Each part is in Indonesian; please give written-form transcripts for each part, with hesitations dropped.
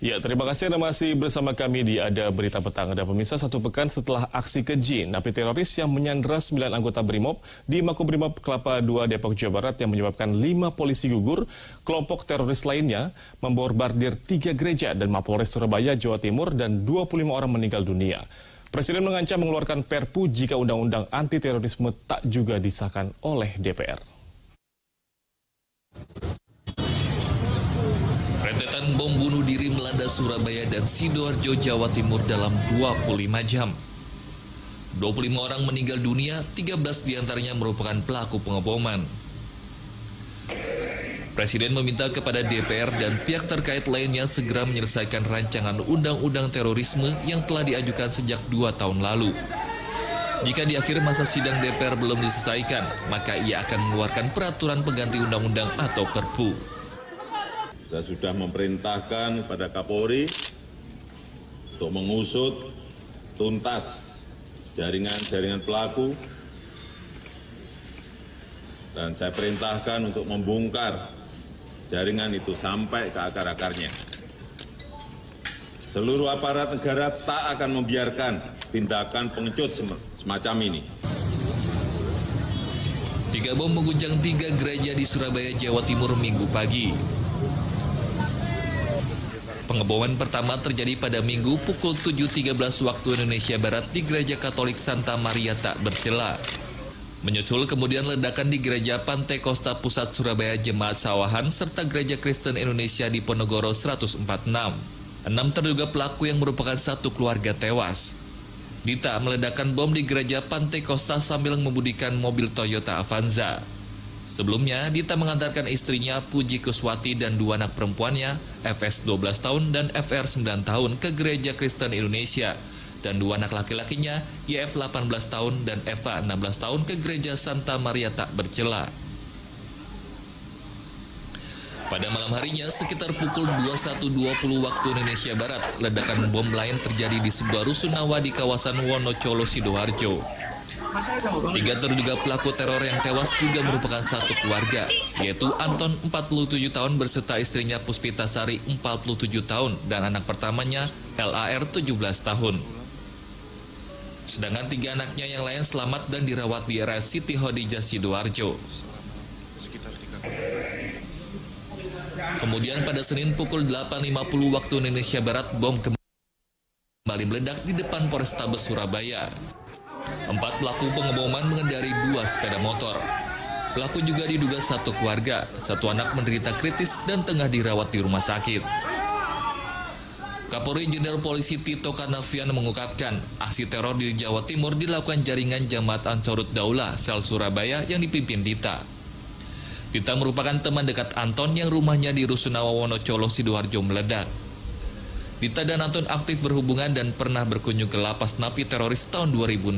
Ya, terima kasih Anda masih bersama kami di Ada Berita Petang. Ada pemirsa, satu pekan setelah aksi keji napi teroris yang menyandra 9 anggota BRIMOB di Makobrimob Kelapa II Depok, Jawa Barat yang menyebabkan 5 polisi gugur, kelompok teroris lainnya membombardir 3 gereja dan Mapolres Surabaya, Jawa Timur dan 25 orang meninggal dunia. Presiden mengancam mengeluarkan Perpu jika undang-undang anti terorisme tak juga disahkan oleh DPR. Rentetan bom bunuh diri melanda Surabaya dan Sidoarjo, Jawa Timur dalam 25 jam. 25 orang meninggal dunia, 13 diantaranya merupakan pelaku pengeboman. Presiden meminta kepada DPR dan pihak terkait lainnya segera menyelesaikan rancangan undang-undang terorisme yang telah diajukan sejak 2 tahun lalu. Jika di akhir masa sidang DPR belum diselesaikan, maka ia akan mengeluarkan peraturan pengganti undang-undang atau Perpu. Saya sudah memerintahkan kepada Kapolri untuk mengusut tuntas jaringan-jaringan pelaku dan saya perintahkan untuk membongkar jaringan itu sampai ke akar-akarnya. Seluruh aparat negara tak akan membiarkan tindakan pengecut semacam ini. 3 bom mengguncang 3 gereja di Surabaya, Jawa Timur Minggu pagi. Pengeboman pertama terjadi pada Minggu pukul 7.13 waktu Indonesia Barat di Gereja Katolik Santa Maria Tak Bercela. Menyusul kemudian ledakan di Gereja Pantai Kosta Pusat Surabaya Jemaat Sawahan serta Gereja Kristen Indonesia di Ponorogo 146. 6 terduga pelaku yang merupakan satu keluarga tewas. Dita meledakkan bom di Gereja Pantai Kosta sambil mengemudikan mobil Toyota Avanza. Sebelumnya, Dita mengantarkan istrinya Puji Kuswati dan 2 anak perempuannya, FS 12 tahun dan FR 9 tahun ke Gereja Kristen Indonesia, dan 2 anak laki-lakinya, YF 18 tahun dan Eva 16 tahun ke Gereja Santa Maria Tak Bercela. Pada malam harinya, sekitar pukul 21.20 waktu Indonesia Barat, ledakan bom lain terjadi di sebuah rusunawa di kawasan Wonocolo, Sidoarjo. 3 terduga pelaku teror yang tewas juga merupakan satu keluarga, yaitu Anton 47 tahun berserta istrinya Puspita Sari 47 tahun dan anak pertamanya LAR 17 tahun. Sedangkan 3 anaknya yang lain selamat dan dirawat di RS Siti Hodijah Sidoarjo. Kemudian pada Senin pukul 8.50 waktu Indonesia Barat, bom kembali meledak di depan Polrestabes Surabaya. 4 pelaku pengeboman mengendarai 2 sepeda motor. Pelaku juga diduga satu keluarga, 1 anak menderita kritis dan tengah dirawat di rumah sakit. Kapolri Jenderal Polisi Tito Karnavian mengungkapkan, aksi teror di Jawa Timur dilakukan jaringan Jamaat Ansarud Daulah Sel Surabaya yang dipimpin Dita. Dita merupakan teman dekat Anton yang rumahnya di Rusunawa Wonocolo, Sidoarjo meledak. Dita dan Anton aktif berhubungan dan pernah berkunjung ke lapas napi teroris tahun 2016.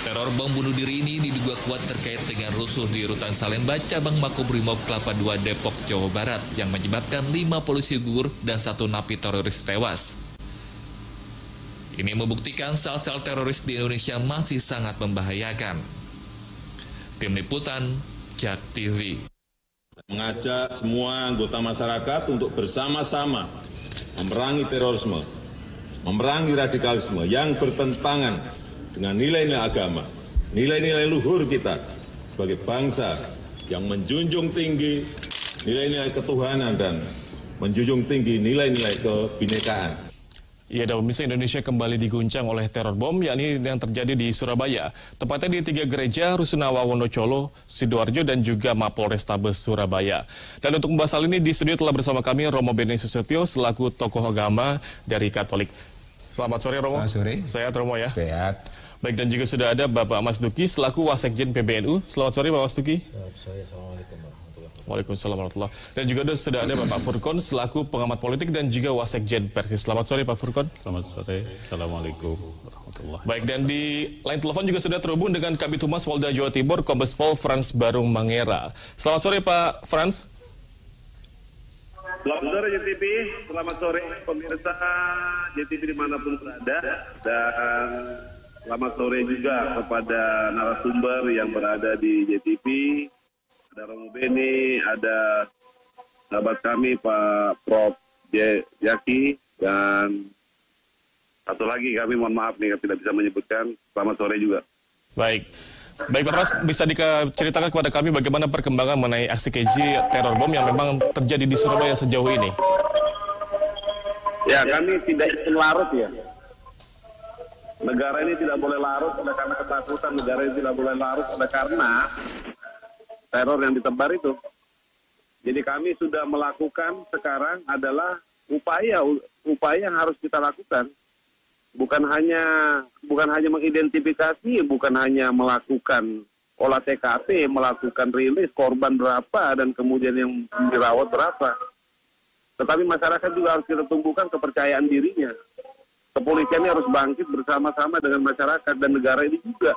Teror bom bunuh diri ini diduga kuat terkait dengan rusuh di Rutan Salemba, cabang Makobrimob Kelapa II Depok, Jawa Barat yang menyebabkan 5 polisi gugur dan 1 napi teroris tewas. Ini membuktikan sel-sel teroris di Indonesia masih sangat membahayakan. Tim Liputan, JAK TV. Mengajak semua anggota masyarakat untuk bersama-sama memerangi terorisme, memerangi radikalisme yang bertentangan dengan nilai-nilai agama, nilai-nilai luhur kita sebagai bangsa yang menjunjung tinggi nilai-nilai ketuhanan dan menjunjung tinggi nilai-nilai kebinekaan. Ya, dan pemirsa, Indonesia kembali diguncang oleh teror bom, yakni yang terjadi di Surabaya. Tepatnya di 3 gereja Rusunawa Wonocolo, Sidoarjo, dan juga Mapolrestabes Surabaya. Dan untuk membahas hal ini, di studio telah bersama kami Romo Beni Susetio, selaku tokoh agama dari Katolik. Selamat sore, Romo. Selamat sore. Sehat, Romo, ya? Sehat. Baik, dan juga sudah ada Bapak Mas Duki, selaku Wasekjen PBNU. Selamat sore, Bapak Mas Duki. Selamat sore, Assalamualaikum. Waalaikumsalam warahmatullahi wabarakatuh. Dan juga sudah ada Bapak Furkon selaku pengamat politik dan juga Wasekjen Persis. Selamat sore Pak Furkon. Selamat sore. Assalamualaikum warahmatullahi wabarakatuh. Baik, dan di line telepon juga sudah terhubung dengan Kabid Humas Polda Jawa Timur, Kombes Pol Frans Barung Mangera. Selamat sore Pak Frans. Selamat sore JTV, selamat sore pemirsa JTV dimanapun berada, dan selamat sore juga kepada narasumber yang berada di JTV. Ada Romo Beni, ada sahabat kami Pak Prof. Yaki, dan satu lagi kami mohon maaf nih tidak bisa menyebutkan. Selamat sore juga. Baik. Baik Pak Pras, bisa diceritakan kepada kami bagaimana perkembangan mengenai aksi keji teror bom yang memang terjadi di Surabaya sejauh ini? Ya, kami tidak ingin larut ya. Negara ini tidak boleh larut oleh karena ketakutan, negara ini tidak boleh larut oleh karena teror yang ditebar itu. Jadi kami sudah melakukan sekarang adalah upaya yang harus kita lakukan. Bukan hanya mengidentifikasi, bukan hanya melakukan olah TKP, melakukan rilis korban berapa dan kemudian yang dirawat berapa. Tetapi masyarakat juga harus kita tumbuhkan kepercayaan dirinya. Kepolisian harus bangkit bersama-sama dengan masyarakat dan negara ini juga.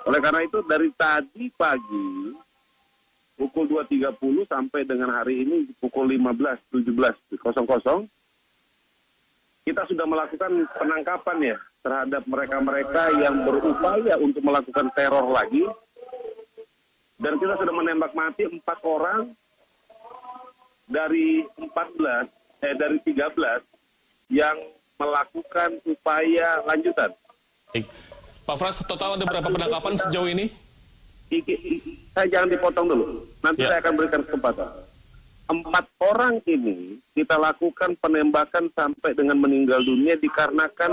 Oleh karena itu dari tadi pagi pukul 2.30 sampai dengan hari ini pukul 17.00 kita sudah melakukan penangkapan ya terhadap mereka-mereka yang berupaya untuk melakukan teror lagi. Dan kita sudah menembak mati 4 orang dari 13 yang melakukan upaya lanjutan. Pak Frans, total ada berapa penangkapan sejauh ini? Saya jangan dipotong dulu, nanti saya akan berikan kesempatan. 4 orang ini kita lakukan penembakan sampai dengan meninggal dunia dikarenakan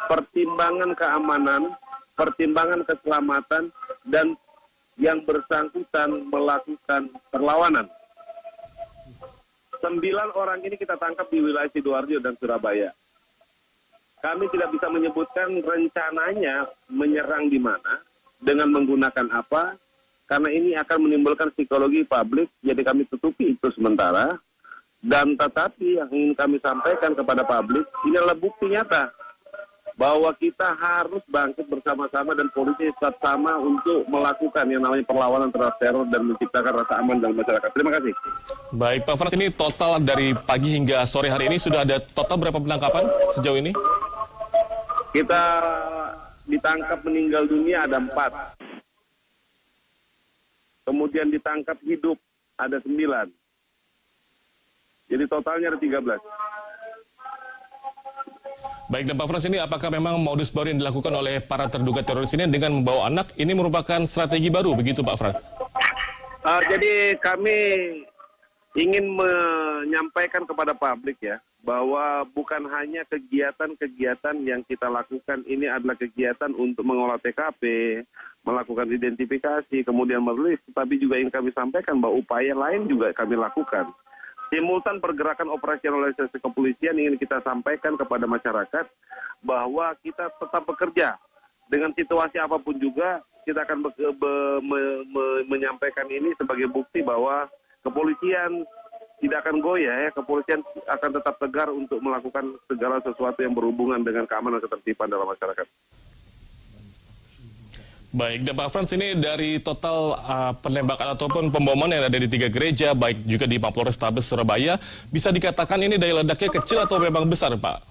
pertimbangan keamanan, pertimbangan keselamatan, dan yang bersangkutan melakukan perlawanan. 9 orang ini kita tangkap di wilayah Sidoarjo dan Surabaya. Kami tidak bisa menyebutkan rencananya menyerang di mana, dengan menggunakan apa, karena ini akan menimbulkan psikologi publik, jadi kami tutupi itu sementara. Dan tetapi yang ingin kami sampaikan kepada publik, ini adalah bukti nyata bahwa kita harus bangkit bersama-sama dan polisi tetap sama untuk melakukan yang namanya perlawanan terhadap teror dan menciptakan rasa aman dalam masyarakat. Terima kasih. Baik, Pak Frans, ini total dari pagi hingga sore hari ini sudah ada total berapa penangkapan sejauh ini? Kita ditangkap meninggal dunia ada 4. Kemudian ditangkap hidup ada 9. Jadi totalnya ada 13. Baik, dan Pak Frans, ini apakah memang modus baru yang dilakukan oleh para terduga teroris ini dengan membawa anak, ini merupakan strategi baru, begitu Pak Frans? Jadi kami ingin menyampaikan kepada publik ya, bahwa bukan hanya kegiatan-kegiatan yang kita lakukan ini adalah kegiatan untuk mengolah TKP, melakukan identifikasi, kemudian merilis, tapi juga ingin kami sampaikan bahwa upaya lain juga kami lakukan. Simultan pergerakan operasionalisasi kepolisian ingin kita sampaikan kepada masyarakat bahwa kita tetap bekerja. Dengan situasi apapun juga, kita akan menyampaikan ini sebagai bukti bahwa kepolisian tidak akan goyah ya, kepolisian akan tetap tegar untuk melakukan segala sesuatu yang berhubungan dengan keamanan dan ketertiban dalam masyarakat. Baik, dan Pak Frans, ini dari total penembakan ataupun pemboman yang ada di 3 gereja, baik juga di Mapolrestabes Surabaya, bisa dikatakan ini daya ledaknya kecil atau memang besar, Pak?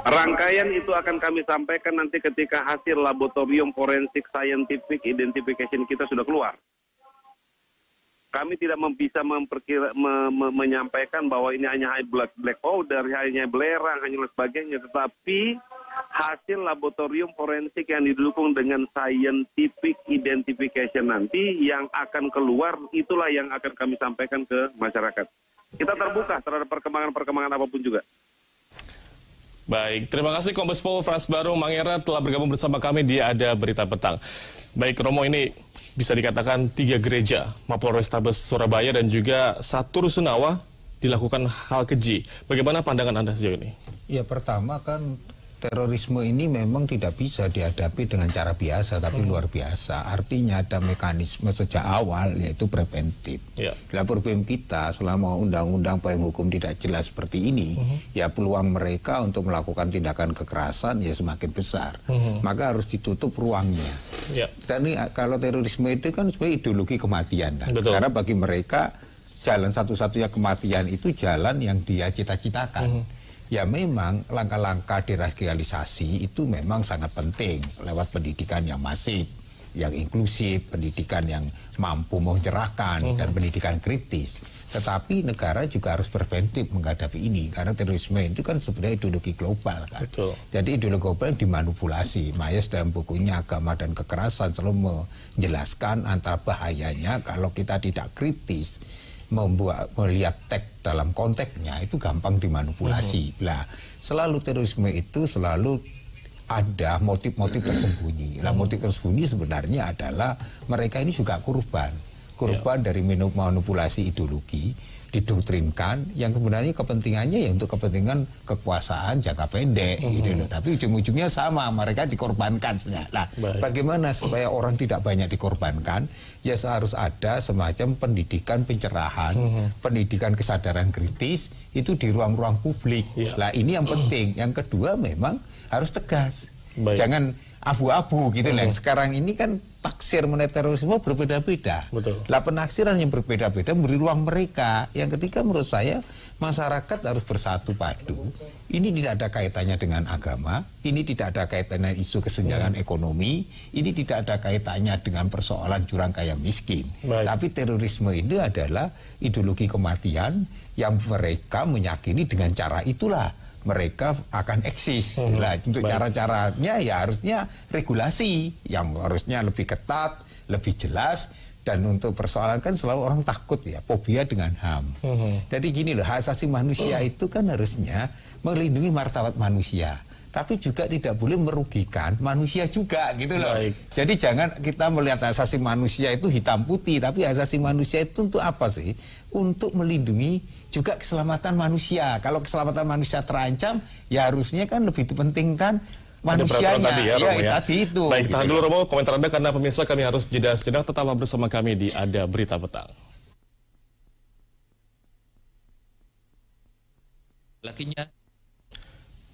Rangkaian itu akan kami sampaikan nanti ketika hasil laboratorium forensik scientific identification kita sudah keluar. Kami tidak bisa menyampaikan bahwa ini hanya black powder, hanya belerang, hanya sebagainya, tetapi hasil laboratorium forensik yang didukung dengan scientific identification nanti yang akan keluar, itulah yang akan kami sampaikan ke masyarakat. Kita terbuka terhadap perkembangan apapun juga. Baik, terima kasih Kombes Pol Frans Barung Mangera telah bergabung bersama kami di Ada Berita Petang. Baik, Romo, ini bisa dikatakan 3 gereja Mapolrestabes Surabaya dan juga 1 rusunawa dilakukan hal keji. Bagaimana pandangan Anda sejauh ini? Ya, pertama kan terorisme ini memang tidak bisa dihadapi dengan cara biasa, tapi luar biasa. Artinya ada mekanisme sejak awal, yaitu preventif. Dalam problem kita, selama undang-undang payung hukum tidak jelas seperti ini, ya peluang mereka untuk melakukan tindakan kekerasan ya semakin besar. Maka harus ditutup ruangnya. Dan ini, kalau terorisme itu kan sebenarnya ideologi kematian. Kan? Karena bagi mereka, jalan satu-satunya kematian itu jalan yang dia cita-citakan. Ya memang langkah-langkah deradikalisasi itu memang sangat penting lewat pendidikan yang masif. yang inklusif, pendidikan yang mampu mencerahkan, dan pendidikan kritis. Tetapi negara juga harus preventif menghadapi ini, karena terorisme itu kan sebenarnya ideologi global kan. Betul. Jadi ideologi global yang dimanipulasi. Mayes dalam bukunya Agama dan Kekerasan selalu menjelaskan antara bahayanya kalau kita tidak kritis melihat teks dalam konteksnya, itu gampang dimanipulasi. Nah, selalu terorisme itu selalu ada motif-motif tersembunyi. Nah, motif tersembunyi sebenarnya adalah mereka ini juga korban dari manipulasi ideologi, didoktrinkan, yang sebenarnya kepentingannya ya untuk kepentingan kekuasaan jangka pendek gitu loh. Tapi ujung-ujungnya sama, mereka dikorbankan. Nah, bagaimana supaya orang tidak banyak dikorbankan? Ya harus ada semacam pendidikan pencerahan, pendidikan kesadaran kritis itu di ruang-ruang publik. Nah, ini yang penting. Yang kedua memang harus tegas. Jangan abu-abu gitu lah. Sekarang ini kan taksir mengenai terorisme berbeda-beda. Lah, penaksiran yang berbeda-beda memberi ruang mereka. Yang ketiga menurut saya masyarakat harus bersatu padu. Ini tidak ada kaitannya dengan agama, ini tidak ada kaitannya dengan isu kesenjangan ekonomi, ini tidak ada kaitannya dengan persoalan jurang kaya miskin. Tapi terorisme itu adalah ideologi kematian yang mereka meyakini dengan cara itulah mereka akan eksis. Nah, untuk cara-caranya ya harusnya regulasi yang harusnya lebih ketat, lebih jelas. Dan untuk persoalan kan selalu orang takut ya, fobia dengan HAM. Jadi gini loh, hak asasi manusia itu kan harusnya melindungi martabat manusia, tapi juga tidak boleh merugikan manusia juga gitu loh. Jadi jangan kita melihat hak asasi manusia itu hitam putih, tapi hak asasi manusia itu untuk apa sih? Untuk melindungi juga keselamatan manusia. Kalau keselamatan manusia terancam, ya harusnya kan lebih dipentingkan manusianya. Tadi ya, Romo, ya. Tadi itu. Baik, tahan dulu Romo komentar Anda, karena pemirsa kami harus jeda sejenak. Tetaplah bersama kami di Ada Berita Petang. Lakinya.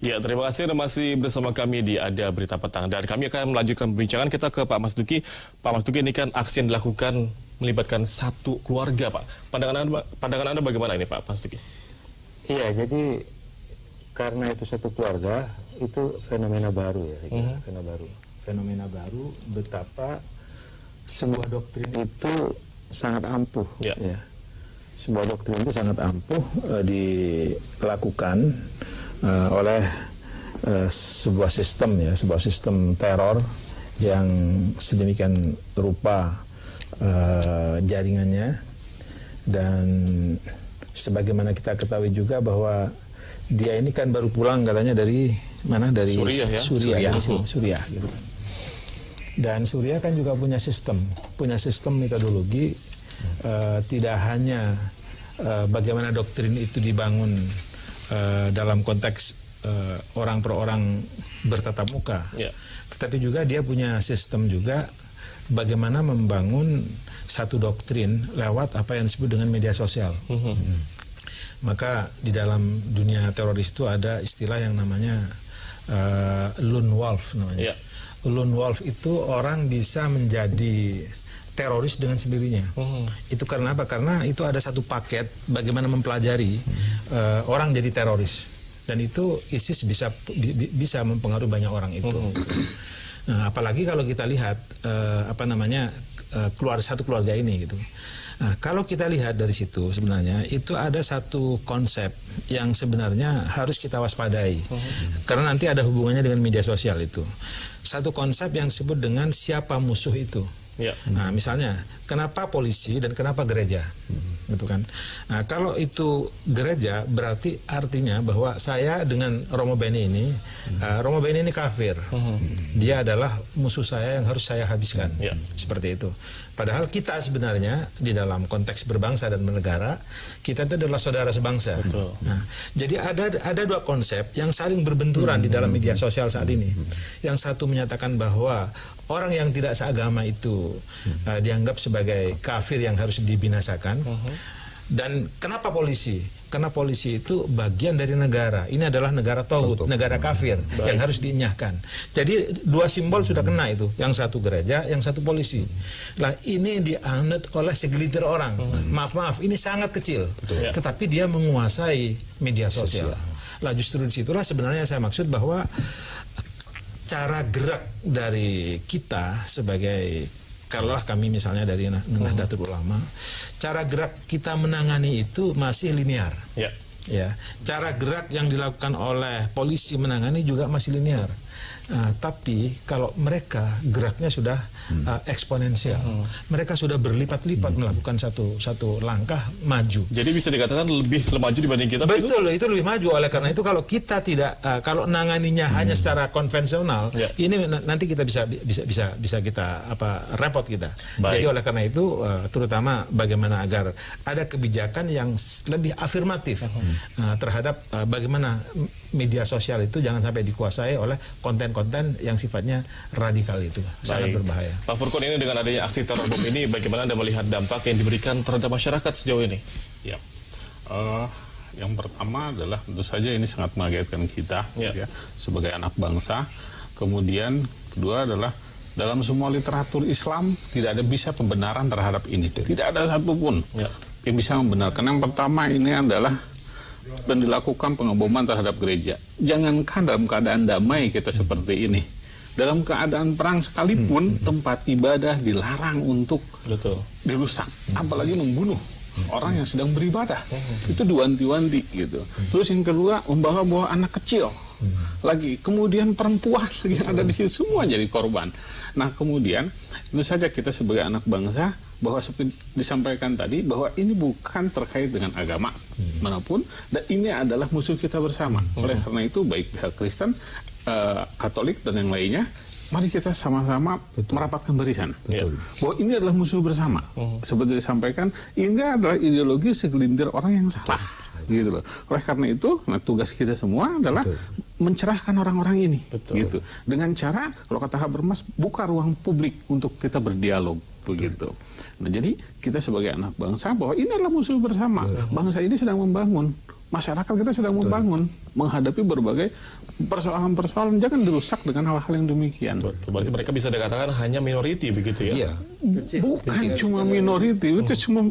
Ya, terima kasih Anda masih bersama kami di Ada Berita Petang. Dan kami akan melanjutkan perbincangan kita ke Pak Mas Duki. Pak Mas Duki, ini kan aksi yang dilakukan melibatkan satu keluarga, Pak. Pandangan Anda bagaimana ini, Pak Mas Duki? Iya, jadi karena itu satu keluarga, itu fenomena baru ya. Fenomena baru betapa sebuah doktrin itu sangat ampuh. Ya. Sebuah doktrin itu sangat ampuh dilakukan oleh sebuah sistem teror yang sedemikian rupa jaringannya. Dan sebagaimana kita ketahui juga bahwa dia ini kan baru pulang katanya dari mana? Dari Suriah gitu. Dan Suriah kan juga punya sistem metodologi, tidak hanya bagaimana doktrin itu dibangun dalam konteks orang per orang bertatap muka, tetapi juga dia punya sistem juga bagaimana membangun satu doktrin lewat apa yang disebut dengan media sosial. Maka di dalam dunia teroris itu ada istilah yang namanya lone wolf namanya. Lone wolf itu orang bisa menjadi teroris dengan sendirinya. Itu karena apa? Karena itu ada satu paket bagaimana mempelajari orang jadi teroris, dan itu ISIS bisa mempengaruhi banyak orang itu. Nah, apalagi kalau kita lihat satu keluarga ini gitu. Nah, kalau kita lihat dari situ sebenarnya itu ada satu konsep yang sebenarnya harus kita waspadai, karena nanti ada hubungannya dengan media sosial itu. Satu konsep yang disebut dengan siapa musuh itu. Nah, misalnya kenapa polisi dan kenapa gereja, gitu kan? Nah, kalau itu gereja berarti artinya bahwa saya dengan Romo Beni ini, Romo Beni ini kafir, dia adalah musuh saya yang harus saya habiskan, seperti itu. Padahal kita sebenarnya di dalam konteks berbangsa dan bernegara, kita itu adalah saudara sebangsa. Nah, jadi ada dua konsep yang saling berbenturan di dalam media sosial saat ini. Yang satu menyatakan bahwa orang yang tidak seagama itu dianggap sebagai kafir yang harus dibinasakan. Dan kenapa polisi? Karena polisi itu bagian dari negara. Ini adalah negara tauhid, negara kafir yang harus diinyahkan. Jadi dua simbol sudah kena itu. Yang satu gereja, yang satu polisi. Nah, ini dianut oleh segelintir orang. Maaf, ini sangat kecil. Tetapi dia menguasai media sosial. Lah justru disitulah sebenarnya saya maksud bahwa cara gerak dari kita sebagai, kalaulah kami misalnya dari Nahdlatul Ulama, cara gerak kita menangani itu masih linear. Ya, cara gerak yang dilakukan oleh polisi menangani juga masih linear. Tapi kalau mereka geraknya sudah eksponensial, mereka sudah berlipat-lipat melakukan satu langkah maju. Jadi bisa dikatakan lebih maju dibanding kita. Betul, itu lebih maju. Oleh karena itu kalau kita tidak, kalau nanganinya hanya secara konvensional, ini nanti kita bisa kita repot kita. Baik. Jadi oleh karena itu terutama bagaimana agar ada kebijakan yang lebih afirmatif terhadap bagaimana media sosial itu jangan sampai dikuasai oleh konten-konten yang sifatnya radikal itu. Sangat berbahaya. Pak Furkon, ini dengan adanya aksi teror bom ini, bagaimana Anda melihat dampak yang diberikan terhadap masyarakat sejauh ini? Ya, yang pertama adalah tentu saja ini sangat mengagetkan kita ya, sebagai anak bangsa. Kemudian kedua adalah dalam semua literatur Islam tidak ada bisa pembenaran terhadap ini. Tidak ada satupun yang bisa membenarkan. Yang pertama ini adalah dan dilakukan pengeboman terhadap gereja. Jangankan dalam keadaan damai kita seperti ini, dalam keadaan perang sekalipun tempat ibadah dilarang untuk dirusak, apalagi membunuh orang yang sedang beribadah. Itu diwanti-wanti gitu. Terus yang kedua, membawa anak kecil lagi, kemudian perempuan yang ada di situ semua jadi korban. Nah kemudian tentu saja kita sebagai anak bangsa, bahwa seperti disampaikan tadi, bahwa ini bukan terkait dengan agama manapun, dan ini adalah musuh kita bersama. Oleh karena itu baik pihak Kristen, Katolik dan yang lainnya, mari kita sama-sama merapatkan barisan. Bahwa ini adalah musuh bersama. Seperti disampaikan, ini adalah ideologi segelintir orang yang salah. Gitu loh. Oleh karena itu, tugas kita semua adalah mencerahkan orang-orang ini. Gitu. Dengan cara, kalau kata Habermas, buka ruang publik untuk kita berdialog. Begitu. Nah jadi kita sebagai anak bangsa bahwa ini adalah musuh bersama. Bangsa ini sedang membangun, masyarakat kita sedang membangun, menghadapi berbagai persoalan-persoalan. Jangan dirusak dengan hal-hal yang demikian. Berarti mereka bisa dikatakan hanya minoriti begitu ya? Bukan cuma minoriti, itu cuma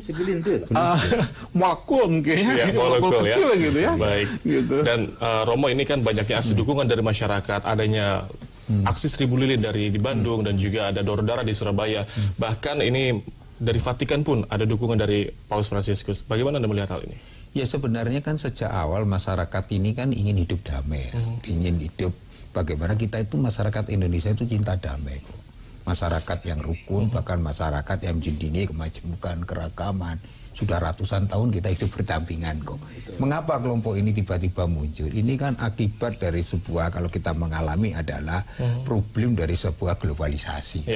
molekul mungkin ya, molekul kecil gitu ya. Baik. Gitu. Dan Romo, ini kan banyaknya aksi dukungan dari masyarakat, adanya aksi 1000 lilin di Bandung, dan juga ada donor darah di Surabaya. Bahkan ini dari Vatikan pun ada dukungan dari Paus Fransiskus. Bagaimana Anda melihat hal ini? Ya sebenarnya kan sejak awal masyarakat ini kan ingin hidup damai, ingin hidup bagaimana kita itu masyarakat Indonesia itu cinta damai kok. Masyarakat yang rukun, bahkan masyarakat yang menjunjung kemajemukan, keragaman. Sudah ratusan tahun kita hidup berdampingan kok. Mengapa kelompok ini tiba-tiba muncul? Ini kan akibat dari sebuah, kalau kita mengalami adalah problem dari sebuah globalisasi.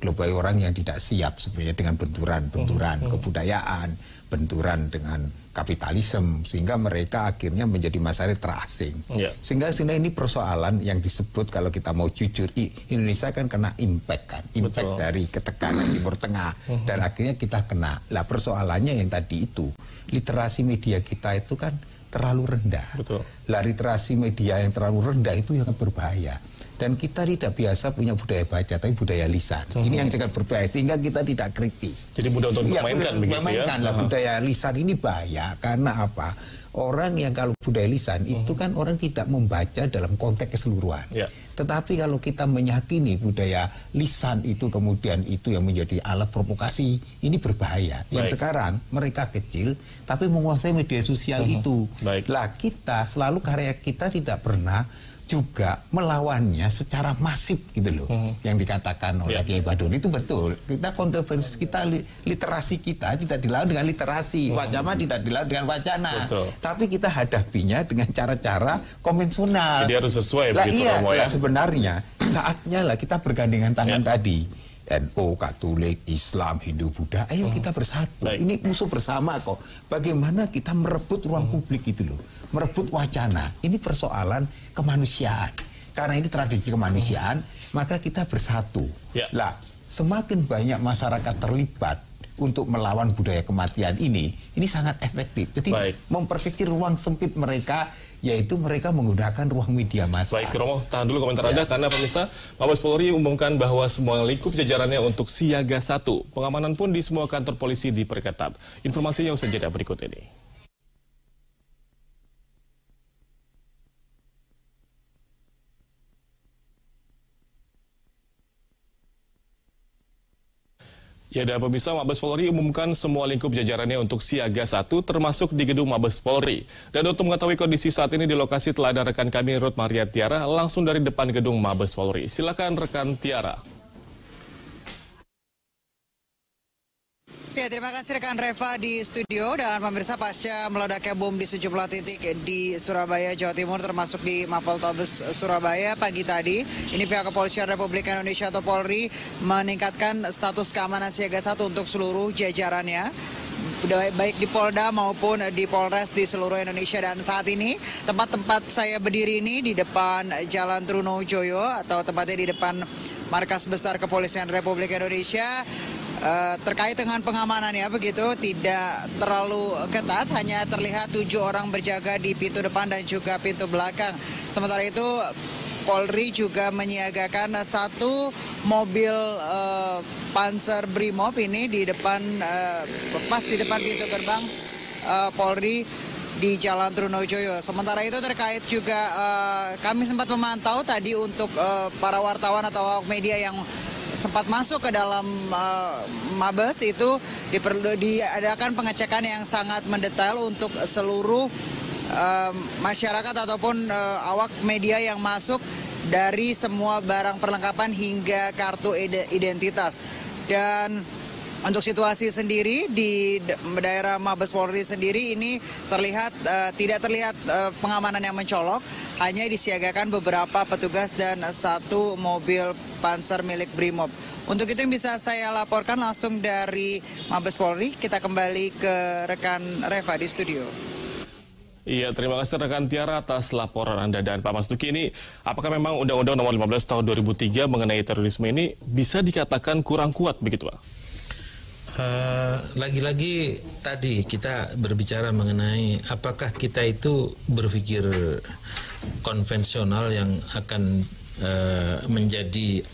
Global orang yang tidak siap sebenarnya dengan benturan kebudayaan, benturan dengan kapitalisme, sehingga mereka akhirnya menjadi masyarakat terasing. Sehingga ini persoalan yang disebut, kalau kita mau jujur, Indonesia kan kena impact dari ketekanan Timur Tengah, dan akhirnya kita kena. Lah persoalannya yang tadi itu, literasi media kita itu kan terlalu rendah. Lah literasi media yang terlalu rendah itu yang berbahaya. Dan kita tidak biasa punya budaya baca, tapi budaya lisan. Ini yang sangat berbahaya, sehingga kita tidak kritis. Jadi mudah untuk memainkan lah budaya lisan ini bahaya. Karena apa? Orang yang kalau budaya lisan itu kan orang tidak membaca dalam konteks keseluruhan. Tetapi kalau kita meyakini budaya lisan itu kemudian itu yang menjadi alat provokasi, ini berbahaya. Yang sekarang mereka kecil tapi menguasai media sosial itu. Lah kita selalu, karya kita tidak pernah juga melawannya secara masif gitu loh. Yang dikatakan oleh Kiai Badun itu betul. Kita kontroversi, kita literasi kita tidak dilawan dengan literasi, wacana tidak dilawan dengan wacana. Tapi kita hadapinya dengan cara-cara konvensional. Jadi harus sesuai begitu Romo ya. Sebenarnya saatnya lah kita bergandengan tangan tadi. NU, Katolik, Islam, Hindu, Buddha, ayo kita bersatu. Ini musuh bersama kok. Bagaimana kita merebut ruang publik itu loh, merebut wacana. Ini persoalan kemanusiaan. Karena ini tradisi kemanusiaan, maka kita bersatu. Lah, semakin banyak masyarakat terlibat untuk melawan budaya kematian ini sangat efektif. Jadi memperkecil ruang sempit mereka, yaitu mereka menggunakan ruang media massa. Baik, Romo, tahan dulu komentar Anda, karena pemirsa, Mabes Polri umumkan bahwa semua lingkup jajarannya untuk siaga 1. Pengamanan pun di semua kantor polisi diperketat. Informasinya usai jeda berikut ini. Ya, dan pemirsa, Mabes Polri umumkan semua lingkup jajarannya untuk siaga 1 termasuk di gedung Mabes Polri. Dan untuk mengetahui kondisi saat ini di lokasi telah ada rekan kami Ruth Maria Tiara langsung dari depan gedung Mabes Polri. Silakan rekan Tiara. Ya, terima kasih rekan Reva di studio. Dan pemirsa, pasca meledaknya bom di sejumlah titik di Surabaya, Jawa Timur, termasuk di Mapoltabes Surabaya pagi tadi, ini pihak Kepolisian Republik Indonesia atau Polri meningkatkan status keamanan siaga 1 untuk seluruh jajarannya, baik di Polda maupun di Polres di seluruh Indonesia. Dan saat ini tempat-tempat saya berdiri ini di depan Jalan Trunojoyo atau tepatnya di depan Markas Besar Kepolisian Republik Indonesia. Terkait dengan pengamanannya begitu tidak terlalu ketat, hanya terlihat 7 orang berjaga di pintu depan dan juga pintu belakang. Sementara itu Polri juga menyiagakan 1 mobil Panzer Brimob ini di depan pas di depan pintu gerbang Polri di Jalan Trunojoyo. Sementara itu terkait juga kami sempat memantau tadi untuk para wartawan atau awak media yang sempat masuk ke dalam Mabes itu diadakan pengecekan yang sangat mendetail untuk seluruh masyarakat ataupun awak media yang masuk dari semua barang perlengkapan hingga kartu identitas. Dan untuk situasi sendiri di daerah Mabes Polri sendiri ini tidak terlihat pengamanan yang mencolok, hanya disiagakan beberapa petugas dan 1 mobil Panzer milik Brimob. Untuk itu yang bisa saya laporkan langsung dari Mabes Polri. Kita kembali ke rekan Reva di studio. Iya, terima kasih rekan Tiara atas laporan Anda. Dan Pak Mas Duki, ini apakah memang Undang-Undang Nomor 15 Tahun 2003 mengenai terorisme ini bisa dikatakan kurang kuat begitu, Pak? Lagi-lagi tadi kita berbicara mengenai apakah kita itu berpikir konvensional yang akan menjadi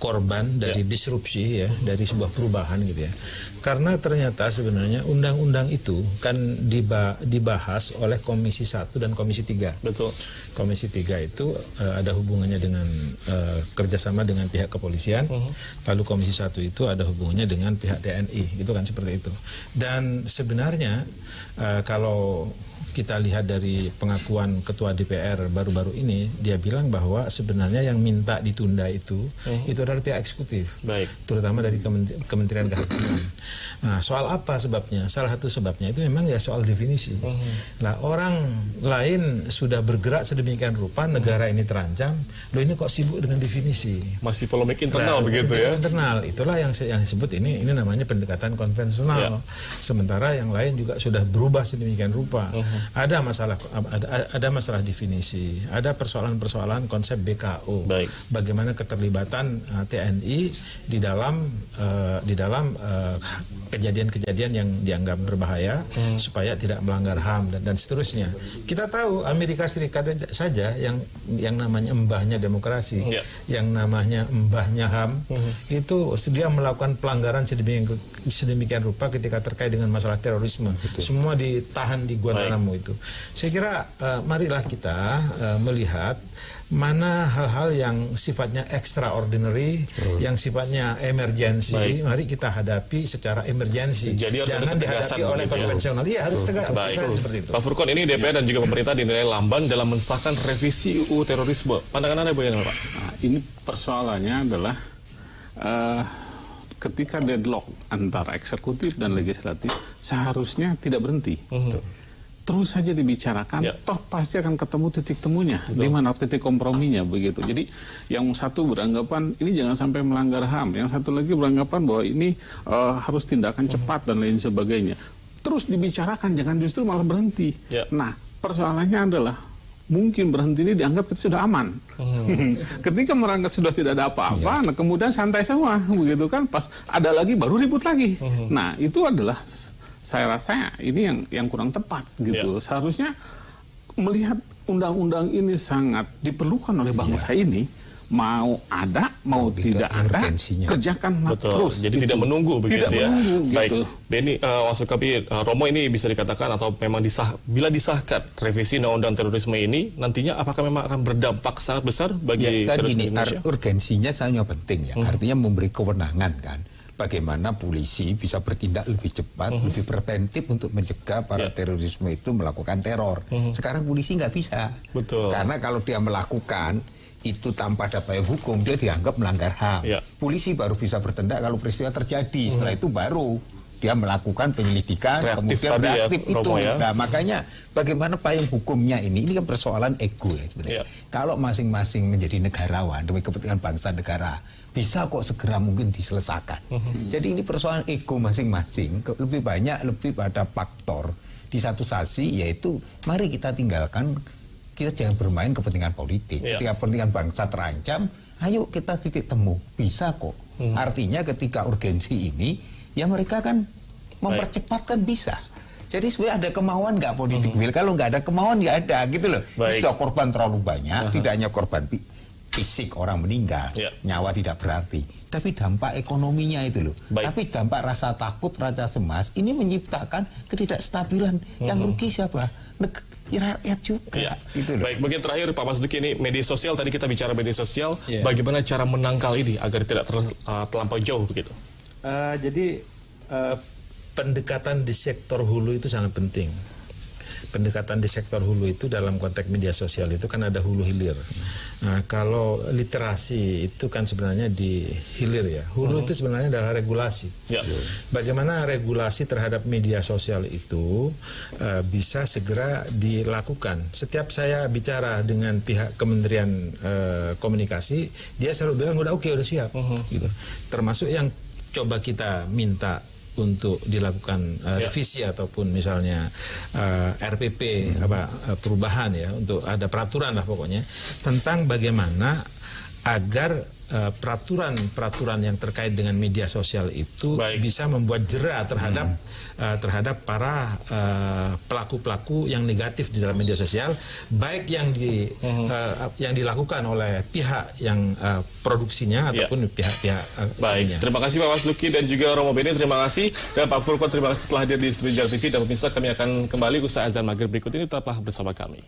korban dari disrupsi ya, dari sebuah perubahan gitu ya. Karena ternyata sebenarnya undang-undang itu kan dibahas oleh Komisi 1 dan Komisi 3. Betul. Komisi 3 itu ada hubungannya dengan kerjasama dengan pihak kepolisian. Lalu Komisi 1 itu ada hubungannya dengan pihak TNI, gitu kan, seperti itu. Dan sebenarnya kalau kita lihat dari pengakuan Ketua DPR baru-baru ini, dia bilang bahwa sebenarnya yang minta ditunda itu adalah pihak eksekutif. Baik. Terutama dari Kementerian Kehakiman. Nah, soal apa sebabnya? Salah satu sebabnya itu memang ya soal definisi. Nah, orang lain sudah bergerak sedemikian rupa, negara ini terancam, loh ini kok sibuk dengan definisi? Masih polemik internal begitu ya? Internal, itulah yang disebut ini namanya pendekatan konvensional. Sementara yang lain juga sudah berubah sedemikian rupa. Ada masalah definisi, ada persoalan-persoalan konsep BKO. Baik. Bagaimana keterlibatan TNI di dalam kejadian-kejadian yang dianggap berbahaya supaya tidak melanggar HAM dan seterusnya. Kita tahu Amerika Serikat saja yang namanya embahnya demokrasi, yang namanya embahnya HAM, itu dia melakukan pelanggaran sedemikian rupa ketika terkait dengan masalah terorisme. Betul. Semua ditahan di Guantanamo itu. Saya kira marilah kita melihat mana hal-hal yang sifatnya extraordinary, yang sifatnya emergency, mari kita hadapi secara emergency. Jangan dihadapi oleh konvensional. Iya, harus tegak seperti itu. Pak Furkon, ini DPR dan juga pemerintah dinilai lamban dalam mensahkan revisi UU terorisme. Pandangan Anda bagaimana, Pak? Nah, ini persoalannya adalah ketika deadlock antara eksekutif dan legislatif seharusnya tidak berhenti. Terus saja dibicarakan, toh pasti akan ketemu titik temunya, di mana titik komprominya begitu. Jadi yang satu beranggapan ini jangan sampai melanggar HAM, yang satu lagi beranggapan bahwa ini harus tindakan cepat dan lain sebagainya. Terus dibicarakan, jangan justru malah berhenti. Nah, persoalannya adalah mungkin berhenti ini dianggap itu sudah aman. Ketika merangkak sudah tidak ada apa-apa, nah kemudian santai semua begitu kan, pas ada lagi baru ribut lagi. Nah, itu adalah saya rasa ini yang kurang tepat gitu. Seharusnya melihat undang-undang ini sangat diperlukan oleh bangsa ini mau ada, mau tidak ada, kerjakan terus. Jadi tidak menunggu begitu tidak ya. Menunggu, baik, gitu. Beni, maksud kami Romo ini bisa dikatakan atau memang bila disahkan revisi undang-undang terorisme ini nantinya apakah memang akan berdampak sangat besar bagi terorisme Indonesia? Urgensinya sangat penting ya. Artinya memberi kewenangan kan. Bagaimana polisi bisa bertindak lebih cepat, lebih preventif untuk mencegah para terorisme itu melakukan teror. Sekarang polisi nggak bisa. Betul. Karena kalau dia melakukan itu tanpa ada payung hukum, dia dianggap melanggar HAM. Polisi baru bisa bertindak kalau peristiwa terjadi. Setelah itu baru dia melakukan penyelidikan, kemudian reaktif itu. Nah, makanya bagaimana payung hukumnya ini kan persoalan ego ya sebenarnya. Kalau masing-masing menjadi negarawan demi kepentingan bangsa negara, bisa kok segera mungkin diselesaikan. Jadi ini persoalan ego masing-masing, lebih pada faktor di satu sisi, yaitu mari kita tinggalkan, kita jangan bermain kepentingan politik. Ketika kepentingan bangsa terancam, ayo kita titik temu, bisa kok. Artinya ketika urgensi ini, ya mereka kan mempercepat kan bisa. Jadi sebenarnya ada kemauan nggak politik, Will? Kalau nggak ada kemauan nggak ada gitu loh. Sudah korban terlalu banyak, tidak hanya korban fisik orang meninggal, nyawa tidak berarti, tapi dampak ekonominya itu loh. Tapi dampak rasa takut, rasa cemas ini menciptakan ketidakstabilan. Yang rugi siapa? Rakyat juga. Gitu loh. Baik, bagian terakhir Pak Mas Duki, ini media sosial, tadi kita bicara media sosial, bagaimana cara menangkal ini agar tidak terlampau jauh begitu? Pendekatan di sektor hulu itu sangat penting. Pendekatan di sektor hulu itu dalam konteks media sosial itu kan ada hulu hilir. Nah, kalau literasi itu kan sebenarnya di hilir ya. Hulu itu sebenarnya adalah regulasi. Bagaimana regulasi terhadap media sosial itu bisa segera dilakukan. Setiap saya bicara dengan pihak Kementerian Komunikasi, dia selalu bilang udah oke, udah siap. Gitu. Termasuk yang coba kita minta untuk dilakukan revisi ataupun misalnya RPP perubahan ya, untuk ada peraturan lah pokoknya tentang bagaimana agar peraturan yang terkait dengan media sosial itu bisa membuat jera terhadap para pelaku-pelaku yang negatif di dalam media sosial, baik yang dilakukan oleh pihak yang produksinya ataupun pihak-pihak lainnya. Terima kasih Pak Mas Duki dan juga Romo Beni, terima kasih, dan Pak Furqon terima kasih telah hadir di Studio JAK TV, dan pemirsa kami akan kembali usai azan maghrib berikut ini, tetaplah bersama kami.